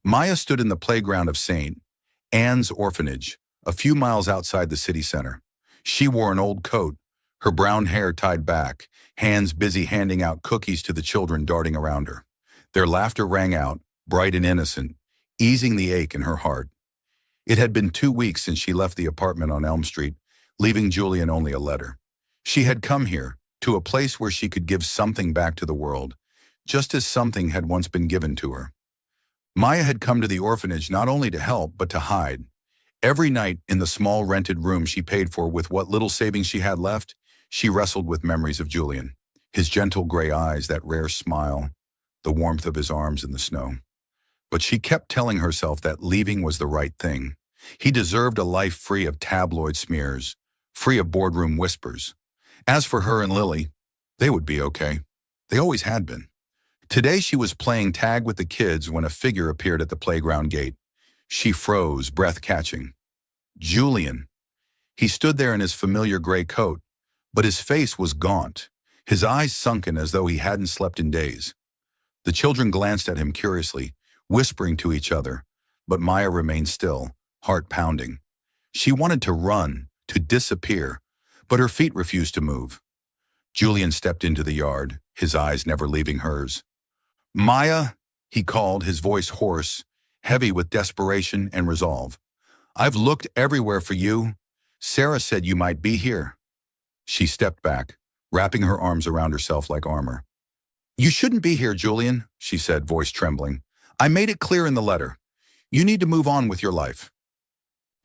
Maya stood in the playground of St. Anne's orphanage, a few miles outside the city center. She wore an old coat, her brown hair tied back, hands busy handing out cookies to the children darting around her. Their laughter rang out, bright and innocent, easing the ache in her heart. It had been 2 weeks since she left the apartment on Elm Street, leaving Julian only a letter. She had come here, to a place where she could give something back to the world, just as something had once been given to her. Maya had come to the orphanage not only to help, but to hide. Every night, in the small rented room she paid for with what little savings she had left, she wrestled with memories of Julian. His gentle gray eyes, that rare smile, the warmth of his arms in the snow. But she kept telling herself that leaving was the right thing. He deserved a life free of tabloid smears, free of boardroom whispers. As for her and Lily, they would be okay. They always had been. Today she was playing tag with the kids when a figure appeared at the playground gate. She froze, breath catching. Julian. He stood there in his familiar gray coat, but his face was gaunt, his eyes sunken as though he hadn't slept in days. The children glanced at him curiously, whispering to each other, but Maya remained still, heart pounding. She wanted to run, to disappear, but her feet refused to move. Julian stepped into the yard, his eyes never leaving hers. Maya, he called, his voice hoarse, heavy with desperation and resolve. I've looked everywhere for you. Sarah said you might be here. She stepped back, wrapping her arms around herself like armor. You shouldn't be here, Julian, she said, voice trembling. I made it clear in the letter. You need to move on with your life.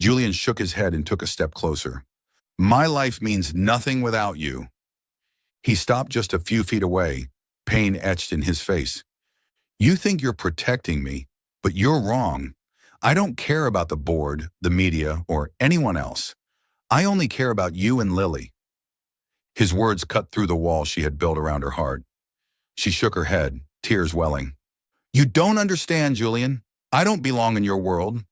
Julian shook his head and took a step closer. My life means nothing without you. He stopped just a few feet away, pain etched in his face. You think you're protecting me, but you're wrong. I don't care about the board, the media, or anyone else. I only care about you and Lily. His words cut through the wall she had built around her heart. She shook her head, tears welling. You don't understand, Julian. I don't belong in your world.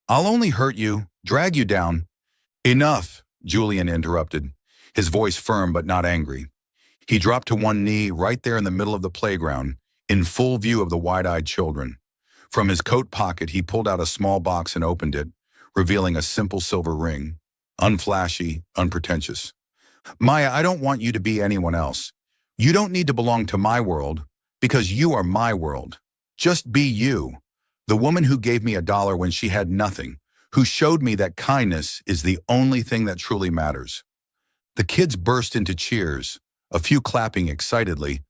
I'll only hurt you, drag you down. Enough, Julian interrupted, his voice firm but not angry. He dropped to one knee right there in the middle of the playground, in full view of the wide-eyed children. From his coat pocket, he pulled out a small box and opened it, revealing a simple silver ring, unflashy, unpretentious. Maya, I don't want you to be anyone else. You don't need to belong to my world, because you are my world. Just be you, the woman who gave me $1 when she had nothing, who showed me that kindness is the only thing that truly matters. The kids burst into cheers, a few clapping excitedly,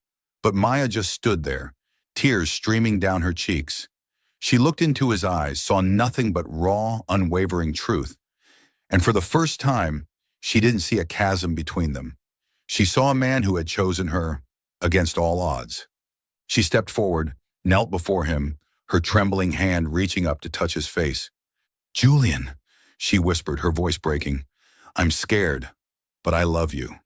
but Maya just stood there, tears streaming down her cheeks. She looked into his eyes, saw nothing but raw, unwavering truth, and for the first time, she didn't see a chasm between them. She saw a man who had chosen her against all odds. She stepped forward, knelt before him, her trembling hand reaching up to touch his face. Julian, she whispered, her voice breaking, I'm scared, but I love you.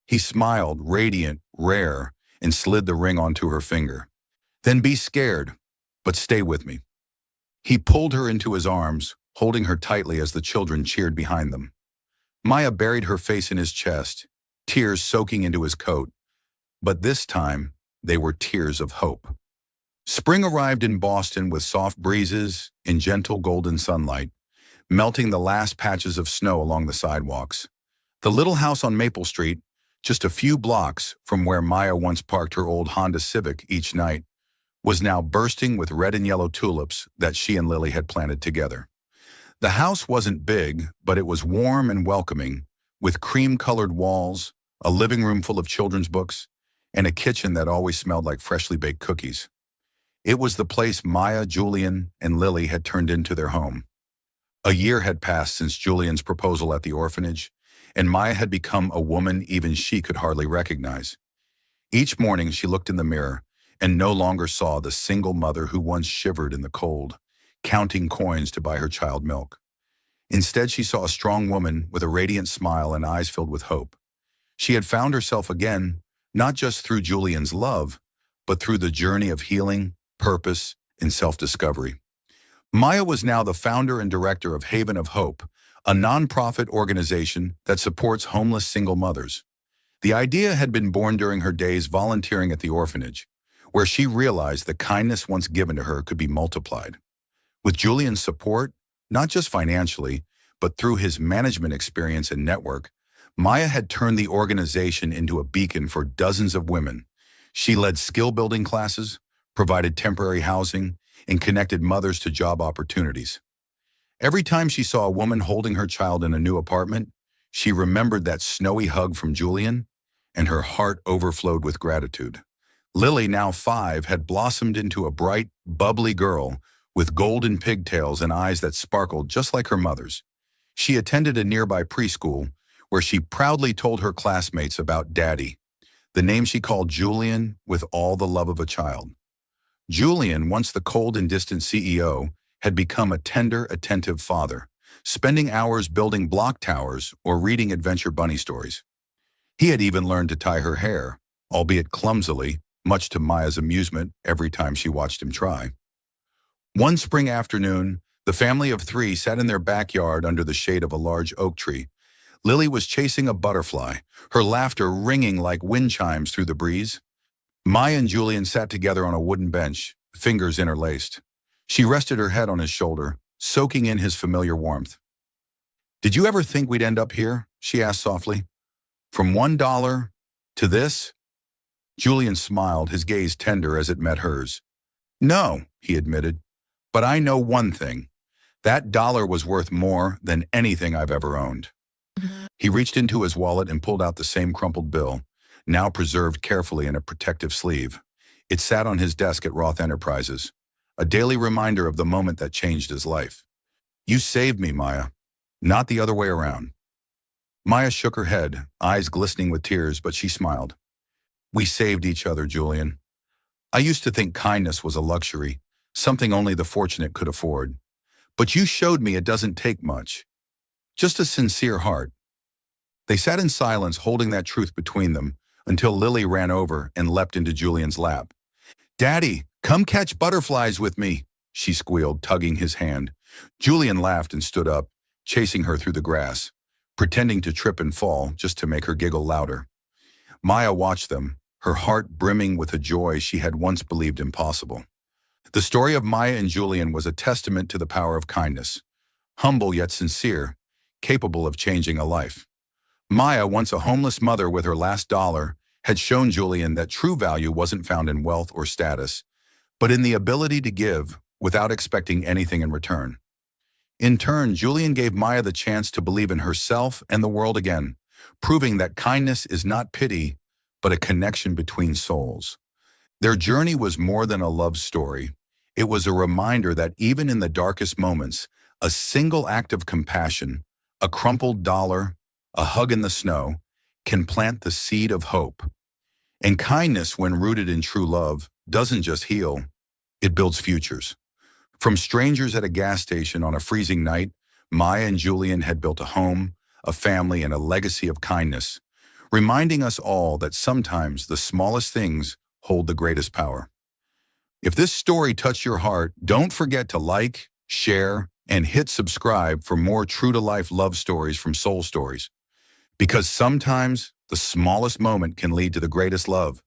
He smiled, radiant, rare, and slid the ring onto her finger. Then be scared, but stay with me. He pulled her into his arms, holding her tightly as the children cheered behind them. Maya buried her face in his chest, tears soaking into his coat, but this time they were tears of hope. Spring arrived in Boston with soft breezes and gentle golden sunlight, melting the last patches of snow along the sidewalks. The little house on Maple Street, just a few blocks from where Maya once parked her old Honda Civic each night, was now bursting with red and yellow tulips that she and Lily had planted together. The house wasn't big, but it was warm and welcoming, with cream-colored walls, a living room full of children's books, and a kitchen that always smelled like freshly baked cookies. It was the place Maya, Julian, and Lily had turned into their home. A year had passed since Julian's proposal at the orphanage, and Maya had become a woman even she could hardly recognize. Each morning she looked in the mirror and no longer saw the single mother who once shivered in the cold, counting coins to buy her child milk. Instead, she saw a strong woman with a radiant smile and eyes filled with hope. She had found herself again, not just through Julian's love, but through the journey of healing, purpose, and self-discovery. Maya was now the founder and director of Haven of Hope, a nonprofit organization that supports homeless single mothers. The idea had been born during her days volunteering at the orphanage, where she realized the kindness once given to her could be multiplied. With Julian's support, not just financially, but through his management experience and network, Maya had turned the organization into a beacon for dozens of women. She led skill-building classes, provided temporary housing, and connected mothers to job opportunities. Every time she saw a woman holding her child in a new apartment, she remembered that snowy hug from Julian, and her heart overflowed with gratitude. Lily, now 5, had blossomed into a bright, bubbly girl with golden pigtails and eyes that sparkled just like her mother's. She attended a nearby preschool where she proudly told her classmates about Daddy, the name she called Julian with all the love of a child. Julian, once the cold and distant CEO, had become a tender, attentive father, spending hours building block towers or reading Adventure Bunny stories. He had even learned to tie her hair, albeit clumsily, much to Maya's amusement every time she watched him try. One spring afternoon, the family of 3 sat in their backyard under the shade of a large oak tree. Lily was chasing a butterfly, her laughter ringing like wind chimes through the breeze. Maya and Julian sat together on a wooden bench, fingers interlaced. She rested her head on his shoulder, soaking in his familiar warmth. "Did you ever think we'd end up here?" she asked softly. "From $1 to this?" Julian smiled, his gaze tender as it met hers. "No," he admitted, "but I know one thing. That dollar was worth more than anything I've ever owned." He reached into his wallet and pulled out the same crumpled bill, now preserved carefully in a protective sleeve. It sat on his desk at Roth Enterprises, a daily reminder of the moment that changed his life. "You saved me, Maya, not the other way around." Maya shook her head, eyes glistening with tears, but she smiled. "We saved each other, Julian. I used to think kindness was a luxury, something only the fortunate could afford. But you showed me it doesn't take much. Just a sincere heart." They sat in silence, holding that truth between them, until Lily ran over and leapt into Julian's lap. "Daddy, come catch butterflies with me," she squealed, tugging his hand. Julian laughed and stood up, chasing her through the grass, pretending to trip and fall just to make her giggle louder. Maya watched them, her heart brimming with a joy she had once believed impossible. The story of Maya and Julian was a testament to the power of kindness, humble yet sincere, capable of changing a life. Maya, once a homeless mother with her last dollar, had shown Julian that true value wasn't found in wealth or status, but in the ability to give without expecting anything in return. In turn, Julian gave Maya the chance to believe in herself and the world again, proving that kindness is not pity, but a connection between souls. Their journey was more than a love story. It was a reminder that even in the darkest moments, a single act of compassion, a crumpled dollar, a hug in the snow, can plant the seed of hope. And kindness, when rooted in true love, doesn't just heal, it builds futures. From strangers at a gas station on a freezing night, Maya and Julian had built a home, a family, and a legacy of kindness, reminding us all that sometimes the smallest things hold the greatest power. If this story touched your heart, don't forget to like, share, and hit subscribe for more true-to-life love stories from Soul Stories. Because sometimes the smallest moment can lead to the greatest love.